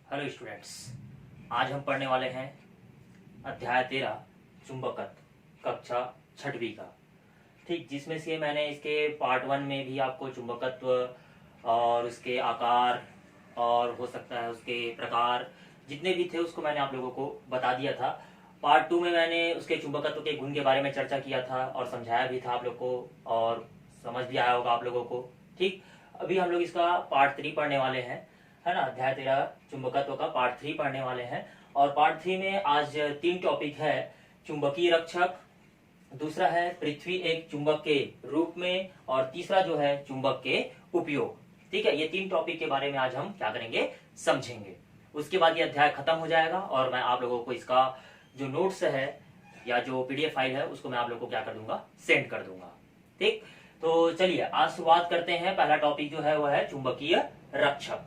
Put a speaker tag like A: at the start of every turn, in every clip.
A: Hello students, आज हम पढ़ने वाले हैं अध्याय 13 चुंबकत्व कक्षा छठवीं का। ठीक, जिसमें से मैंने इसके पार्ट 1 में भी आपको चुंबकत्व और उसके आकार और हो सकता है उसके प्रकार जितने भी थे उसको मैंने आप लोगों को बता दिया था। पार्ट 2 में मैंने उसके चुंबकत्व के गुण के बारे में चर्चा किया था और समझाया भी था आप लोग को और समझ भी आया होगा आप लोगों को। ठीक, अभी हम लोग इसका पार्ट 3 पढ़ने वाले हैं, है ना। अध्याय 13 चुंबकत्व का पार्ट 3 पढ़ने वाले हैं और पार्ट 3 में आज 3 टॉपिक है। चुंबकीय रक्षक, दूसरा है पृथ्वी एक चुंबक के रूप में और तीसरा जो है चुंबक के उपयोग। ठीक है, ये 3 टॉपिक के बारे में आज हम क्या करेंगे, समझेंगे। उसके बाद ये अध्याय खत्म हो जाएगा और मैं आप लोगों को इसका जो नोट्स है या जो पीडीएफ फाइल है उसको मैं आप लोगों को क्या कर दूंगा, सेंड कर दूंगा। ठीक, तो चलिए आज शुरुआत करते हैं। पहला टॉपिक जो है वह है चुंबकीय रक्षक।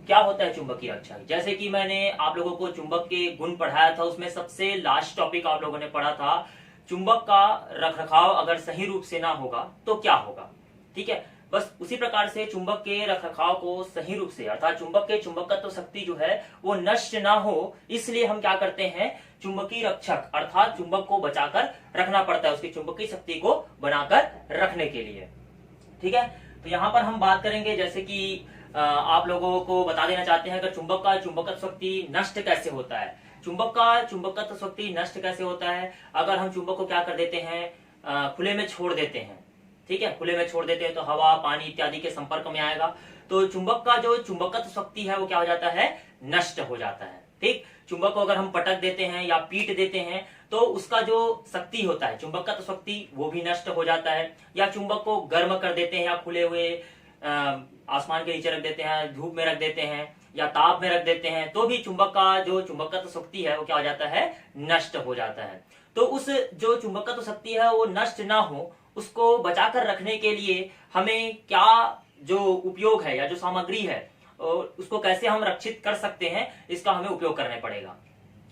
A: क्या होता है चुंबकीय रक्षक? जैसे कि मैंने आप लोगों को चुंबक के गुण पढ़ाया था, उसमें सबसे लास्ट टॉपिक आप लोगों ने पढ़ा था चुंबक का रखरखाव अगर सही रूप से ना होगा तो क्या होगा। ठीक है, बस उसी प्रकार से चुंबक के रखरखाव को सही रूप से अर्थात चुंबक के चुंबकत्व शक्ति जो है वो नष्ट ना हो, इसलिए हम क्या करते हैं, चुंबकीय रक्षक अर्थात चुंबक को बचाकर रखना पड़ता है, उसकी चुंबकीय शक्ति को बनाकर रखने के लिए। ठीक है, तो यहाँ पर हम बात करेंगे जैसे कि आप लोगों को बता देना चाहते हैं अगर चुंबक का चुंबकत्व शक्ति नष्ट कैसे होता है। चुंबक का चुंबकत्व शक्ति नष्ट कैसे होता है, अगर हम चुंबक को क्या कर देते हैं, खुले में छोड़ देते हैं। ठीक है, खुले में छोड़ देते हैं तो हवा पानी इत्यादि के संपर्क में आएगा तो चुंबक का जो चुंबकत्व शक्ति है वो क्या हो जाता है, नष्ट हो जाता है। ठीक, चुंबक को अगर हम पटक देते हैं या पीट देते हैं तो उसका जो शक्ति होता है चुंबकत्व शक्ति वो भी नष्ट हो जाता है। या चुंबक को गर्म कर देते हैं या खुले हुए आसमान के नीचे रख देते हैं, धूप में रख देते हैं या ताप में रख देते हैं तो भी चुंबक का जो चुंबकत्व शक्ति है वो क्या हो जाता है, नष्ट हो जाता है। तो उस जो चुंबकत्व शक्ति है वो नष्ट ना हो, उसको बचाकर रखने के लिए हमें क्या जो उपयोग है या जो सामग्री है उसको कैसे हम रक्षित कर सकते हैं, इसका हमें उपयोग करने पड़ेगा।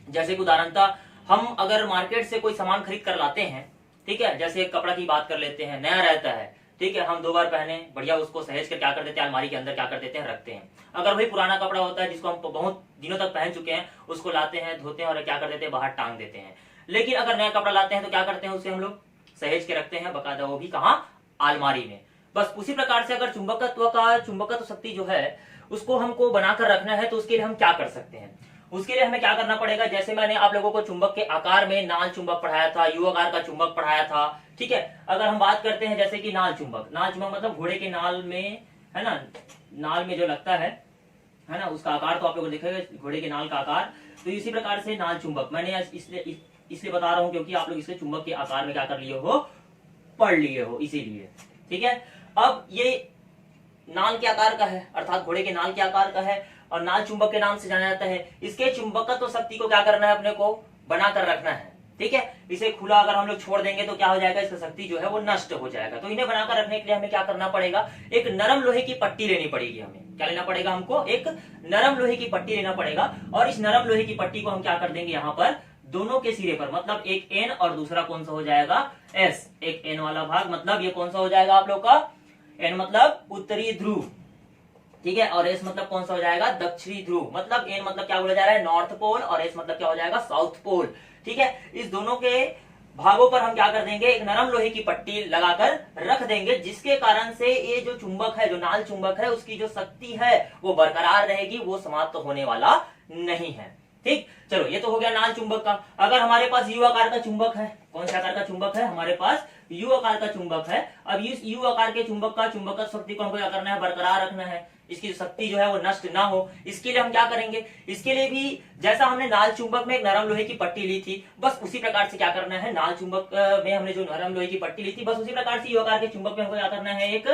A: जैसे कि उदाहरणतः हम अगर मार्केट से कोई सामान खरीद कर लाते हैं, ठीक है, जैसे कपड़ा की बात कर लेते हैं, नया रहता है, ठीक है, हम 2 बार पहने बढ़िया उसको सहेज कर क्या कर देते हैं, अलमारी के अंदर क्या कर देते हैं, रखते हैं। अगर वही पुराना कपड़ा होता है जिसको हम बहुत दिनों तक पहन चुके हैं, उसको लाते हैं, धोते हैं और क्या कर देते हैं, बाहर टांग देते हैं। लेकिन अगर नया कपड़ा लाते हैं तो क्या करते हैं, उसे हम लोग सहेज के रखते हैं, बकायदा वो भी कहाँ, अलमारी में। बस उसी प्रकार से अगर चुंबकत्व का चुंबकत्व शक्ति जो है उसको हमको बनाकर रखना है तो उसके लिए हम क्या कर सकते हैं, उसके लिए हमें क्या करना पड़ेगा। जैसे मैंने आप लोगों को चुंबक के आकार में नाल चुंबक पढ़ाया था, यू आकार का चुंबक पढ़ाया था। ठीक है, अगर हम बात करते हैं जैसे कि नाल चुंबक मतलब घोड़े के नाल में, है ना, नाल में जो लगता है ना, उसका आकार तो आप लोगों को दिखेगा घोड़े के नाल का आकार। तो इसी प्रकार से नाल चुंबक मैंने इसलिए बता रहा हूं क्योंकि आप लोग इसे चुंबक के आकार में क्या कर लिए हो, पढ़ लिए हो, इसीलिए। ठीक है, अब ये नाल के आकार का है अर्थात घोड़े के नाल के आकार का है और नाल चुंबक के नाम से जाना जाता है। इसके चुंबकत्व शक्ति को क्या करना है, अपने को बनाकर रखना है। ठीक है, इसे खुला अगर हम लोग छोड़ देंगे तो क्या हो जाएगा, इसका शक्ति जो है वो नष्ट हो जाएगा। तो इन्हें बनाकर रखने के लिए हमें क्या करना पड़ेगा, एक नरम लोहे की पट्टी लेनी पड़ेगी। हमें क्या लेना पड़ेगा, हमको एक नरम लोहे की पट्टी लेना पड़ेगा और इस नरम लोहे की पट्टी को हम क्या कर देंगे, यहाँ पर दोनों के सिरे पर, मतलब एक एन और दूसरा कौन सा हो जाएगा, एस। एक एन वाला भाग मतलब ये कौन सा हो जाएगा आप लोग का, एन मतलब उत्तरी ध्रुव, ठीक है, और एस मतलब कौन सा हो जाएगा, दक्षिणी ध्रुव। मतलब एन मतलब क्या बोला जा रहा है, नॉर्थ पोल, और एस मतलब क्या हो जाएगा, साउथ पोल। ठीक है, इस दोनों के भागों पर हम क्या कर देंगे, एक नरम लोहे की पट्टी लगाकर रख देंगे, जिसके कारण से ये जो चुंबक है, जो नाल चुंबक है, उसकी जो शक्ति है वो बरकरार रहेगी, वो समाप्त होने वाला नहीं है। ठीक, चलो ये तो हो गया नाल चुंबक का। अगर हमारे पास यू आकार का चुंबक है, कौन सा आकार का चुंबक है, हमारे पास यू आकार का चुंबक है। अब इस यू आकार के चुंबक का चुंबकत्व शक्ति को हमको क्या करना है, बरकरार रखना है, इसकी शक्ति जो है वो नष्ट ना हो। इसके लिए हम क्या करेंगे, इसके लिए भी जैसा हमने नाल चुंबक में एक नरम लोहे की पट्टी ली थी, बस उसी प्रकार से क्या करना है, नाल चुंबक में हमने जो नरम लोहे की पट्टी ली थी, बस उसी प्रकार से यू आकार के चुंबक में हमको क्या करना है, एक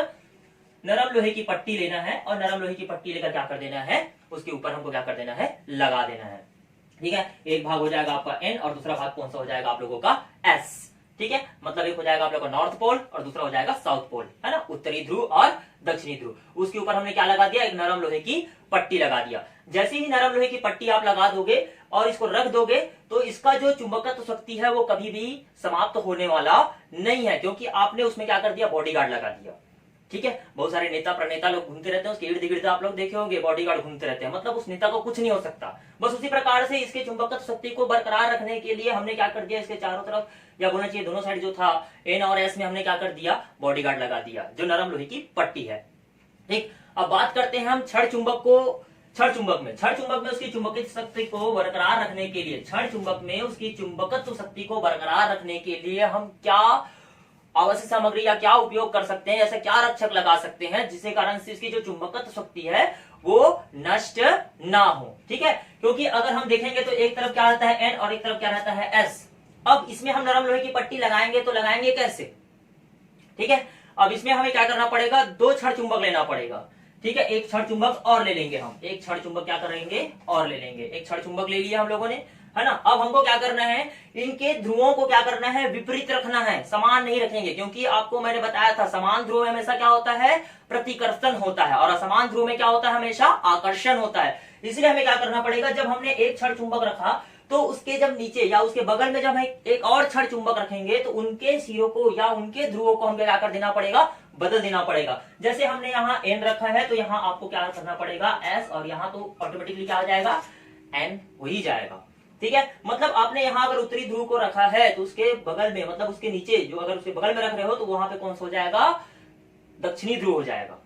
A: नरम लोहे की पट्टी लेना है और नरम लोहे की पट्टी लेकर क्या कर देना है, उसके ऊपर हमको क्या कर देना है, लगा देना है। ठीक है, एक भाग हो जाएगा आपका एन और दूसरा भाग कौन सा हो जाएगा आप लोगों का, एस। ठीक है, मतलब एक हो जाएगा आप लोगों का नॉर्थ पोल और दूसरा हो जाएगा साउथ पोल, है ना, उत्तरी ध्रुव और दक्षिणी ध्रुव। उसके ऊपर हमने क्या लगा दिया, एक नरम लोहे की पट्टी लगा दिया। जैसे ही नरम लोहे की पट्टी आप लगा दोगे और इसको रख दोगे तो इसका जो चुंबकत्व शक्ति है वो कभी भी समाप्त होने वाला नहीं है, क्योंकि आपने उसमें क्या कर दिया, बॉडीगार्ड लगा दिया। ठीक है, बहुत सारे नेता प्रणेता लोग घूमते रहते हैं, उसके इर्द गिर्द आप लोग देखे होंगे बॉडीगार्ड घूमते रहते हैं, मतलब उस नेता को कुछ नहीं हो सकता। बस उसी प्रकार से इसके चुंबकत्व शक्ति को बरकरार रखने के लिए हमने क्या कर दिया, इसके चारों तरफ या बोलना चाहिए दोनों साइड जो था एन और एस में हमने क्या कर दिया, बॉडीगार्ड लगा दिया, जो नरम लोहे की पट्टी है। ठीक, अब बात करते हैं हम छड़ चुंबक में उसकी चुंबकीय शक्ति को बरकरार रखने के लिए, छड़ चुंबक में उसकी चुंबकत्व शक्ति को बरकरार रखने के लिए हम क्या आवश्यक सामग्री या क्या उपयोग कर सकते हैं, ऐसा क्या रक्षक लगा सकते हैं जिसके कारण से इसकी जो चुंबकत्व शक्ति है वो नष्ट ना हो। ठीक है, क्योंकि अगर हम देखेंगे तो एक तरफ क्या रहता है एन और एक तरफ क्या रहता है एस। अब इसमें हम नरम लोहे की पट्टी लगाएंगे तो लगाएंगे कैसे, ठीक है, अब इसमें हमें क्या करना पड़ेगा, दो छड़ चुंबक लेना पड़ेगा। ठीक है, एक छड़ चुंबक और ले लेंगे हम, एक छड़ चुंबक क्या करेंगे और ले लेंगे, एक छड़ चुंबक ले लिया हम लोगों ने, है ना। अब हमको क्या करना है, इनके ध्रुवों को क्या करना है, विपरीत रखना है, समान नहीं रखेंगे, क्योंकि आपको मैंने बताया था समान ध्रुव में हमेशा क्या होता है, प्रतिकर्षण होता है, और असमान ध्रुव में क्या होता है, हमेशा आकर्षण होता है। इसलिए हमें क्या करना पड़ेगा, जब हमने एक छड़ चुंबक रखा तो उसके जब नीचे या उसके बगल में जब हम एक और छड़ चुंबक रखेंगे तो उनके सिरों को या उनके ध्रुवों को हमें क्या कर देना पड़ेगा, बदल देना पड़ेगा। जैसे हमने यहाँ एन रखा है तो यहाँ आपको क्या करना पड़ेगा एस, और यहाँ तो ऑटोमेटिकली क्या आ जाएगा, एन हो ही जाएगा। ठीक है, मतलब आपने यहाँ अगर उत्तरी ध्रुव को रखा है तो उसके बगल में, मतलब उसके नीचे जो अगर उसके बगल में रख रहे हो तो वहां पे कौन सा हो जाएगा, दक्षिणी ध्रुव हो जाएगा।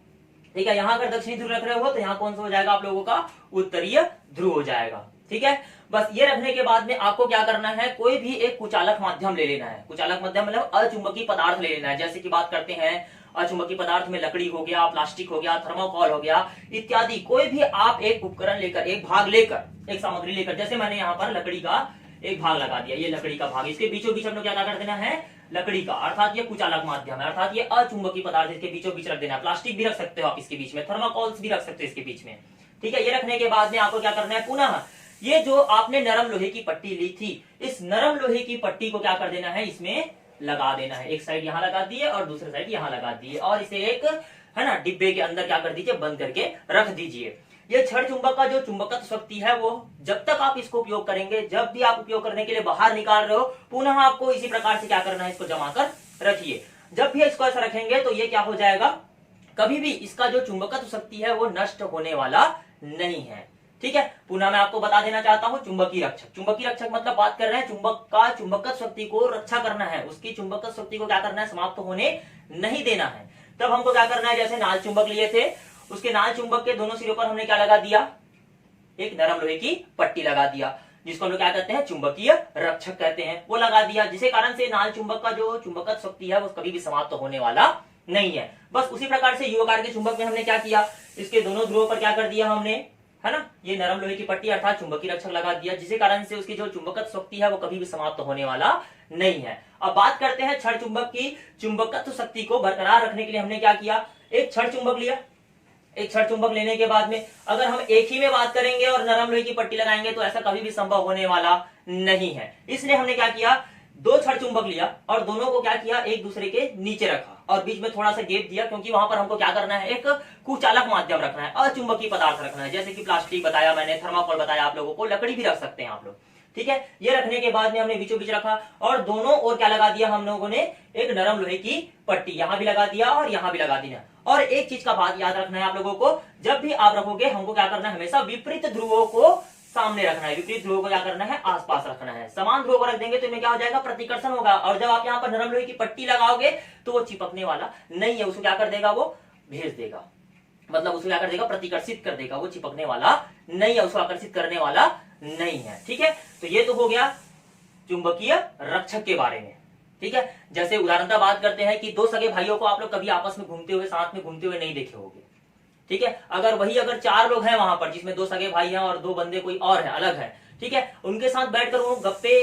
A: ठीक है, यहाँ अगर दक्षिणी ध्रुव रख रहे हो तो यहाँ कौन सा हो जाएगा आप लोगों का, उत्तरीय ध्रुव हो जाएगा। ठीक है, बस ये रखने के बाद में आपको क्या करना है, कोई भी एक कुचालक माध्यम ले लेना है। कुचालक माध्यम मतलब अचुंबकीय पदार्थ ले लेना है। जैसे कि बात करते हैं अचुंबकीय पदार्थ में लकड़ी हो गया, प्लास्टिक हो गया, थर्मोकॉल हो गया इत्यादि, कोई भी आप एक उपकरण लेकर, एक भाग लेकर, एक सामग्री लेकर, जैसे मैंने यहाँ पर लकड़ी का एक भाग लगा दिया, ये लकड़ी का भाग, इसके बीचों बीच हम लोग क्या कर देना है, लकड़ी का, अर्थात ये कुचालक माध्यम है, अर्थात ये अचुंबकीय पदार्थ इसके बीचों बीच रख देना है। प्लास्टिक भी रख सकते हो आप इसके बीच में, थर्मोकॉल्स भी रख सकते हो इसके बीच में। ठीक है, ये रखने के बाद में आपको क्या करना है, पुनः ये जो आपने नरम लोहे की पट्टी ली थी, इस नरम लोहे की पट्टी को क्या कर देना है, इसमें लगा देना है। एक साइड यहाँ लगा दिए और दूसरी साइड यहाँ लगा दिए, और इसे एक, है ना, डिब्बे के अंदर क्या कर दीजिए, बंद करके रख दीजिए। ये छड़ चुंबक का जो चुंबकत्व शक्ति है वो जब तक आप इसको उपयोग करेंगे, जब भी आप उपयोग करने के लिए बाहर निकाल रहे हो, पुनः आपको इसी प्रकार से क्या करना है, इसको जमा कर रखिए। जब भी इसको ऐसा रखेंगे तो ये क्या हो जाएगा, कभी भी इसका जो चुंबकत्व शक्ति है वो नष्ट होने वाला नहीं है। ठीक है, पुनः मैं आपको बता देना चाहता हूं, चुंबकीय रक्षक, चुंबकीय रक्षक मतलब बात कर रहे हैं चुंबक का चुंबकत्व शक्ति को रक्षा करना है, उसकी चुंबकत्व शक्ति को क्या करना है, समाप्त होने नहीं देना है। तब हमको क्या करना है, जैसे नाल चुंबक लिए थे, उसके नाल चुंबक के दोनों सिरों पर हमने क्या लगा दिया, एक नरम लोहे की पट्टी लगा दिया, जिसको हम लोग क्या कहते हैं, चुंबकीय रक्षक कहते हैं, वो लगा दिया, जिसके कारण से नाल चुंबक का जो चुंबकत्व शक्ति है वो कभी भी समाप्त होने वाला नहीं है। बस उसी प्रकार से युवाकार के चुंबक में हमने क्या किया, इसके दोनों ध्रुवों पर क्या कर दिया हमने, है ना, ये नरम लोहे की पट्टी अर्थात चुंबकीय रक्षक लगा दिया, जिसके कारण से उसकी जो चुंबकत्व शक्ति है वो कभी भी समाप्त होने वाला नहीं है। अब बात करते हैं छड़ चुंबक की चुंबकत्व शक्ति को बरकरार रखने के लिए हमने क्या किया, एक छड़ चुंबक लिया। एक छड़ चुंबक लेने के बाद में अगर हम एक ही में बात करेंगे और नरम लोहे की पट्टी लगाएंगे तो ऐसा कभी भी संभव होने वाला नहीं है। इसलिए हमने क्या किया, दो छड़ चुंबक लिया और दोनों को क्या किया, एक दूसरे के नीचे रखा और बीच में थोड़ा सा गैप दिया, क्योंकि वहां पर हमको क्या करना है, एक कुचालक माध्यम रखना है, अचुंबकीय पदार्थ रखना है, जैसे कि प्लास्टिक बताया मैंने, थर्माकोल बताया आप लोगों को, लकड़ी भी रख सकते हैं आप लोग। ठीक है, ये रखने के बाद में हमने बीचों बीच रखा और दोनों ओर क्या लगा दिया हम लोगों ने, एक नरम लोहे की पट्टी, यहां भी लगा दिया और यहां भी लगा दिया। और एक चीज का बात याद रखना है आप लोगों को, जब भी आप रखोगे हमको क्या करना है, हमेशा विपरीत ध्रुवों को सामने रखना है, विपरीत ध्रुवों को क्या करना है, आसपास रखना है। समान ध्रुवों को रख देंगे तो इनमें क्या हो जाएगा, प्रतिकर्षण होगा, और जब आप यहाँ पर नरम लोहे की पट्टी लगाओगे तो वो चिपकने वाला नहीं है, उसको क्या कर देगा, वो भेज देगा, मतलब उसको क्या कर देगा, प्रतिकर्षित कर देगा, वो चिपकने वाला नहीं है, उसको आकर्षित करने वाला नहीं है। ठीक है, तो ये तो हो गया चुंबकीय रक्षक के बारे में। ठीक है, जैसे उदाहरणतः बात करते हैं कि दो सगे भाइयों को आप लोग कभी आपस में घूमते हुए, साथ में घूमते हुए नहीं देखे होंगे। ठीक है, अगर चार लोग हैं वहां पर, जिसमें दो सगे भाई हैं और दो बंदे कोई और है, अलग है, ठीक है, उनके साथ बैठकर वो गप्पे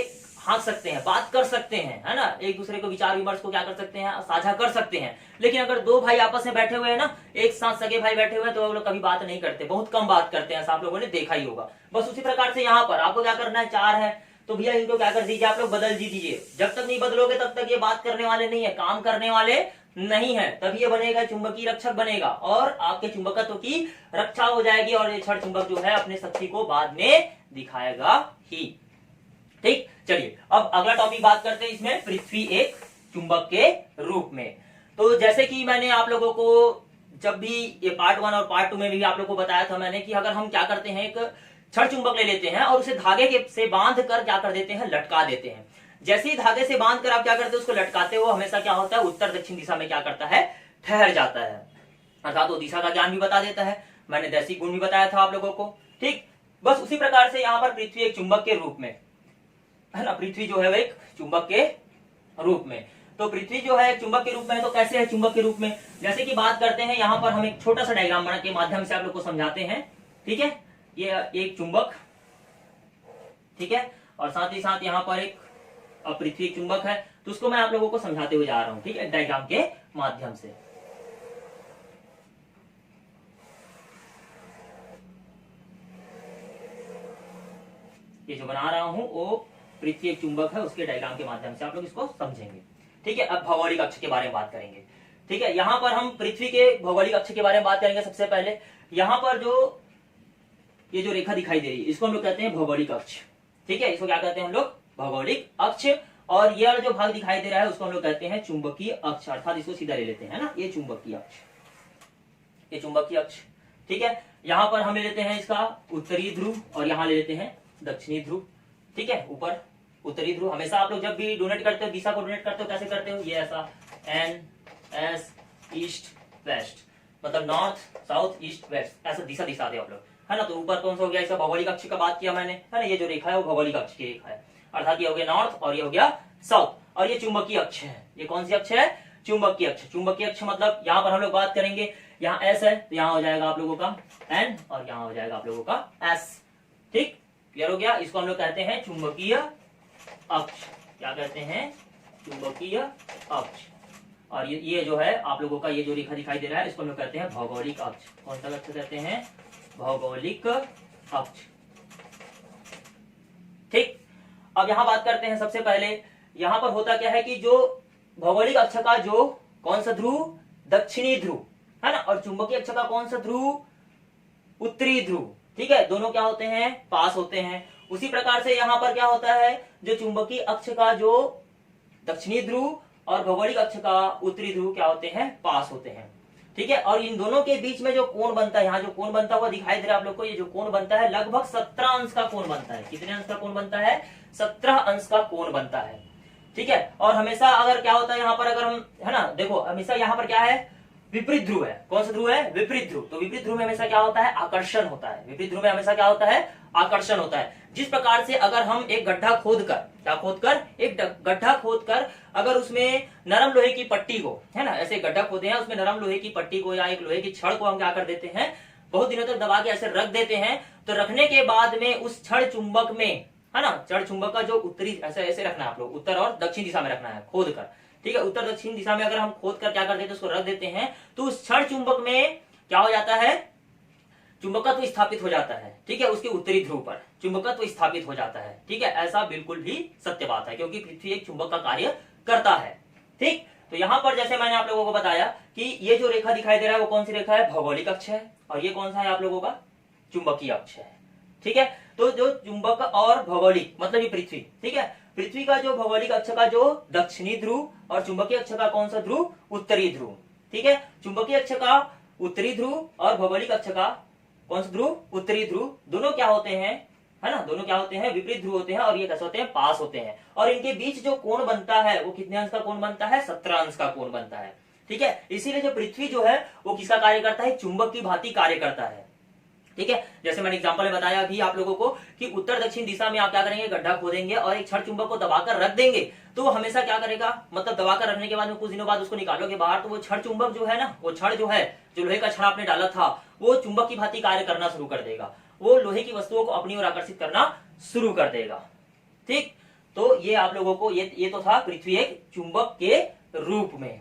A: हाँक सकते हैं, बात कर सकते हैं, है ना, एक दूसरे को विचार विमर्श को क्या कर सकते हैं, साझा कर सकते हैं। लेकिन अगर दो भाई आपस में बैठे हुए हैं ना, एक साथ सगे भाई बैठे हुए हैं, तो वो लोग कभी बात नहीं करते, बहुत कम बात करते हैं, आप लोगों ने देखा ही होगा। बस उसी प्रकार से यहाँ पर आपको क्या करना है, चार है तो भैया इनको क्या कर दीजिए, आप लोग बदल दीजिए, जब तक नहीं बदलोगे तब तक ये बात करने वाले नहीं है, काम करने वाले नहीं है, तभी ये बनेगा चुंबकीय रक्षक बनेगा और आपके चुंबकत्व की रक्षा हो जाएगी, और ये छड़ चुंबक जो है अपने शक्ति को बाद में दिखाएगा ही। ठीक, चलिए अब अगला टॉपिक बात करते हैं, इसमें पृथ्वी एक चुंबक के रूप में। तो जैसे कि मैंने आप लोगों को जब भी ये पार्ट 1 और पार्ट 2 में भी आप लोगों को बताया था मैंने कि अगर हम क्या करते हैं, एक छड़ चुंबक ले लेते हैं और उसे धागे के से बांध कर क्या कर देते हैं, लटका देते हैं। जैसे ही धागे से बांध कर आप क्या करते हैं, उसको लटकाते हो हमेशा क्या होता है, उत्तर दक्षिण दिशा में क्या करता है, ठहर जाता है। अर्थात वो दिशा का ज्ञान भी बता देता है। मैंने दैसी गुण भी बताया था आप लोगों को। ठीक, बस उसी प्रकार से यहाँ पर पृथ्वी एक चुंबक के रूप में है ना, पृथ्वी जो है वो एक चुंबक के रूप में। तो पृथ्वी जो है चुंबक के रूप में है, तो कैसे है चुंबक के रूप में, जैसे कि बात करते हैं यहाँ पर हम एक छोटा सा डायग्राम बना के माध्यम से आप लोग को समझाते हैं। ठीक है, ये एक चुंबक, ठीक है, और साथ ही साथ यहाँ पर एक पृथ्वी एक चुंबक है, तो उसको मैं आप लोगों को समझाते हुए जा रहा हूँ। ठीक है, डायग्राम के माध्यम से। ये जो बना रहा हूं वो पृथ्वी एक चुंबक है, उसके डायग्राम के माध्यम से आप लोग इसको समझेंगे। ठीक है, अब भौगोलिक अक्ष के बारे में बात करेंगे। ठीक है, यहां पर हम पृथ्वी के भौगोलिक अक्ष के बारे में बात करेंगे। सबसे पहले यहां पर जो ये जो रेखा दिखाई दे रही है इसको हम लोग कहते हैं भौगोलिक अक्ष। ठीक है, इसको क्या कहते हैं हम लोग, भौगोलिक अक्ष। और ये वाला जो भाग दिखाई दे रहा है उसको हम लोग कहते हैं चुंबकीय अक्ष, अर्थात इसको सीधा ले लेते हैं ना, ये चुंबकीय अक्ष, ये चुंबकीय अक्ष। ठीक है, यहाँ पर हम ले लेते हैं इसका उत्तरी ध्रुव और यहाँ ले लेते हैं दक्षिणी ध्रुव। ठीक है, ऊपर उत्तरी ध्रुव। हमेशा आप लोग जब भी डोनेट करते हो, दिशा को डोनेट करते हो, कैसे करते हो, ये ऐसा एन एस ईस्ट वेस्ट, मतलब नॉर्थ साउथ ईस्ट वेस्ट, ऐसा दिशा दिशा दे आप लोग, है ना। तो ऊपर कौन सा हो गया, इसका भौगोलिक अक्ष का बात किया मैंने, है ना। ये जो रेखा है वो भौगोलिक अक्ष की रेखा है, अर्थात ये हो गया नॉर्थ और ये हो गया साउथ। और ये चुंबकीय अक्ष है। ये कौन सी अक्ष है, चुंबकीय अक्ष। चुंबकीय अक्ष मतलब यहाँ पर हम लोग बात करेंगे, यहाँ एस है तो यहाँ हो जाएगा आप लोगों का एन और यहाँ हो जाएगा आप लोगों का एस। ठीक, क्लियर हो गया। इसको हम लोग कहते हैं चुंबकीय अक्ष। क्या कहते हैं, चुंबकीय अक्ष। और ये जो है आप लोगों का ये जो रेखा दिखाई दे रहा है इसको हम लोग कहते हैं भौगोलिक अक्ष। कौन सा अक्ष कहते हैं, भौगोलिक अक्ष। ठीक, अब यहां बात करते हैं। सबसे पहले यहां पर होता क्या है कि जो भौगोलिक अक्ष का जो कौन सा ध्रुव, दक्षिणी ध्रुव, है ना, और चुंबकीय अक्ष का कौन सा ध्रुव, उत्तरी ध्रुव। ठीक है, दोनों क्या होते हैं, पास होते हैं। उसी प्रकार से यहां पर क्या होता है, जो चुंबकीय अक्ष का जो दक्षिणी ध्रुव और भौगोलिक अक्ष का उत्तरी ध्रुव क्या होते हैं, पास होते हैं। ठीक है, और इन दोनों के बीच में जो कोण बनता है, यहाँ जो कोण बनता हुआ दिखाई दे रहा है आप लोग को, ये जो कोण बनता है लगभग 17 अंश का कोण बनता है। कितने अंश का कोण बनता है, 17 अंश का कोण बनता है। ठीक है, और हमेशा अगर क्या होता है यहाँ पर, अगर हम, है ना, देखो हमेशा यहाँ पर क्या है, विपरीत ध्रुव है। कौन सा ध्रुव है, विपरीत ध्रुव। तो विपरीत ध्रुव में हमेशा क्या होता है, आकर्षण होता है। विपरीत ध्रुव में हमेशा क्या होता है, आकर्षण होता है। जिस प्रकार से अगर हम एक गड्ढा खोदकर, क्या खोदकर, एक गड्ढा खोदकर अगर उसमें नरम लोहे की पट्टी को, है ना, ऐसे गड्ढा खोदे हैं, उसमें नरम लोहे की पट्टी को या एक लोहे की छड़ को हम क्या कर देते हैं, बहुत दिनों तक दबा के ऐसे रख देते हैं। तो रखने के बाद में उस छड़ चुंबक में, है ना, छड़ चुंबक का जो उत्तरी, ऐसे ऐसे रखना है आप लोग, उत्तर और दक्षिण दिशा में रखना है खोद कर। ठीक है, उत्तर दक्षिण दिशा में अगर हम खोद कर क्या कर देते हैं, उसको रख देते हैं, तो उस छड़ चुंबक में क्या हो जाता है, चुंबकत्व स्थापित हो जाता है। ठीक है, उसके उत्तरी ध्रुव पर चुंबकत्व स्थापित हो जाता है। ठीक है, ऐसा बिल्कुल भी सत्य बात है, क्योंकि पृथ्वी एक चुंबक का कार्य करता है। ठीक, तो यहाँ पर जैसे मैंने आप लोगों को बताया कि ये जो रेखा दिखाई दे रहा है वो कौन सी रेखा है, भौगोलिक अक्ष है, और ये कौन सा है आप लोगों का, चुंबकीय अक्ष है। ठीक है, तो जो चुंबक और भौगोलिक मतलब ये पृथ्वी, ठीक है, पृथ्वी का जो भौगोलिक अक्ष का जो दक्षिणी ध्रुव और चुंबकीय अक्ष का कौन सा ध्रुव, उत्तरी ध्रुव। ठीक है, चुंबकीय अक्ष का उत्तरी ध्रुव और भौगोलिक अक्ष का कौन सा ध्रुव, उत्तरी ध्रुव, दोनों क्या होते हैं, है ना, दोनों क्या होते हैं, विपरीत ध्रुव होते हैं, और ये कैसे होते हैं, पास होते हैं। और इनके बीच जो कोण बनता है वो कितने अंश का कोण बनता है, 17 अंश का कोण बनता है। ठीक है, इसीलिए जो पृथ्वी जो है वो किसका कार्य करता है, चुंबक की भांति कार्य करता है। ठीक है, जैसे मैंने एग्जांपल में बताया अभी आप लोगों को कि उत्तर दक्षिण दिशा में आप क्या करेंगे, गड्ढा खोदेंगे और एक छड़ चुंबक को दबाकर रख देंगे, तो वो हमेशा क्या करेगा, मतलब दबाकर रखने के बाद में कुछ दिनों बाद उसको निकालोगे बाहर, तो वो छड़ चुंबक जो है ना, वो छड़ जो है, जो लोहे का छड़ आपने डाला था, वो चुंबक की भांति कार्य करना शुरू कर देगा। वो लोहे की वस्तुओं को अपनी ओर आकर्षित करना शुरू कर देगा। ठीक, तो ये आप लोगों को ये तो था पृथ्वी एक चुंबक के रूप में।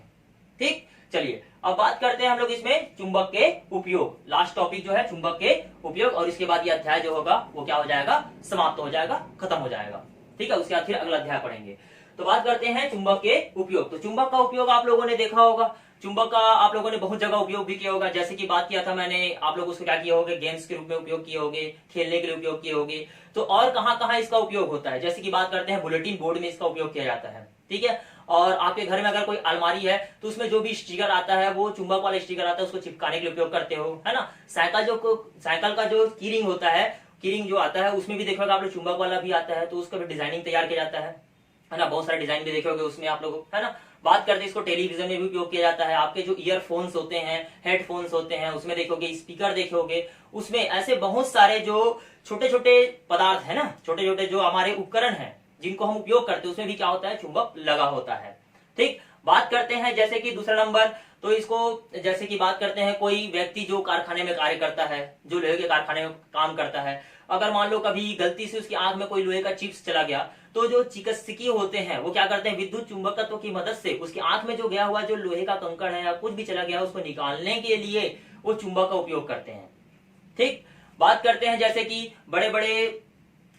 A: ठीक, चलिए अब बात करते हैं हम लोग इसमें चुंबक के उपयोग। लास्ट टॉपिक जो है चुंबक के उपयोग, और इसके बाद ये अध्याय जो होगा वो क्या हो जाएगा, समाप्त हो जाएगा, खत्म हो जाएगा। ठीक है, उसके बाद फिर अगला अध्याय पढ़ेंगे। तो बात करते हैं चुंबक के उपयोग। तो चुंबक का उपयोग आप लोगों ने देखा होगा, चुंबक का आप लोगों ने बहुत जगह उपयोग भी किया होगा। जैसे कि बात किया था मैंने, आप लोग उसको क्या किए होंगे, गेम्स के रूप में उपयोग किए होंगे, खेलने के लिए उपयोग किए होंगे। तो और कहाँ कहाँ इसका उपयोग होता है, जैसे कि बात करते हैं बुलेटिन बोर्ड में इसका उपयोग किया जाता है, ठीक है। और आपके घर में अगर कोई अलमारी है तो उसमें जो भी स्टिकर आता है वो चुंबक वाला स्टिकर आता है, उसको चिपकाने के लिए उपयोग करते हो, है ना। साइकिल का जो कीरिंग होता है, कीरिंग जो आता है उसमें भी देखोगे आप लोग चुंबक वाला भी आता है, तो उसका भी डिजाइनिंग तैयार किया जाता है ना। बहुत सारे डिजाइन भी देखोगे उसमें आप लोग, है ना। बात करते हैं इसको टेलीविजन में भी उपयोग किया जाता है। आपके जो ईयरफोन्स होते हैं, हेडफोन्स होते हैं, उसमें देखोगे, स्पीकर देखोगे, उसमें ऐसे बहुत सारे जो छोटे छोटे पदार्थ है ना, छोटे छोटे जो हमारे उपकरण हैं जिनको हम उपयोग करते हैं, उसमें भी क्या होता है, चुंबक लगा होता है। ठीक, बात करते हैं जैसे कि दूसरा नंबर, तो इसको जैसे कि बात करते हैं कोई व्यक्ति जो कारखाने में कार्य करता है, जो लोहे के कारखाने में काम करता है, अगर मान लो कभी गलती से उसकी आंख में कोई लोहे का चिप्स चला गया, तो जो चिकित्सकीय होते हैं वो क्या करते हैं, विद्युत चुंबकत्व की मदद से उसकी आंख में जो गया हुआ जो लोहे का कंकड़ है या कुछ भी चला गया उसको निकालने के लिए वो चुंबक का उपयोग करते हैं। ठीक, बात करते हैं जैसे कि बड़े बड़े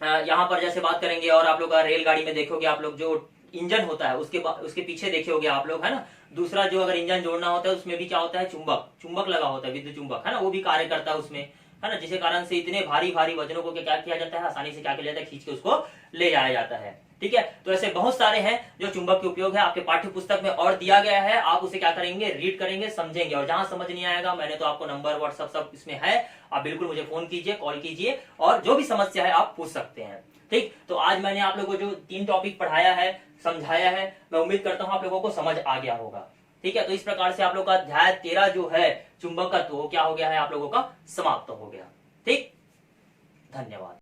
A: यहाँ पर जैसे बात करेंगे, और आप लोग रेलगाड़ी में देखोगे आप लोग जो इंजन होता है उसके पीछे देखे होगे आप लोग, है ना। दूसरा जो अगर इंजन जोड़ना होता है उसमें भी क्या होता है, चुंबक लगा होता है, विद्युत चुंबक, है ना, वो भी कार्य करता है उसमें, है ना। जिसके कारण से इतने भारी भारी वजनों को क्या किया जाता है, आसानी से क्या किया जाता है, खींच के उसको ले जाया जाता है। ठीक है, तो ऐसे बहुत सारे हैं जो चुंबक के उपयोग है, आपके पाठ्य पुस्तक में और दिया गया है। आप उसे क्या करेंगे, रीड करेंगे, समझेंगे, और जहां समझ नहीं आएगा मैंने तो आपको नंबर व्हाट्सएप सब इसमें है, आप बिल्कुल मुझे फोन कीजिए, कॉल कीजिए, और जो भी समस्या है आप पूछ सकते हैं। ठीक, तो आज मैंने आप लोगों को जो 3 टॉपिक पढ़ाया है, समझाया है, मैं उम्मीद करता हूं आप लोगों को समझ आ गया होगा। ठीक है, तो इस प्रकार से आप लोग का अध्याय 13 जो है चुंबकत्व, वो क्या हो गया है, आप लोगों का समाप्त हो गया। ठीक, धन्यवाद।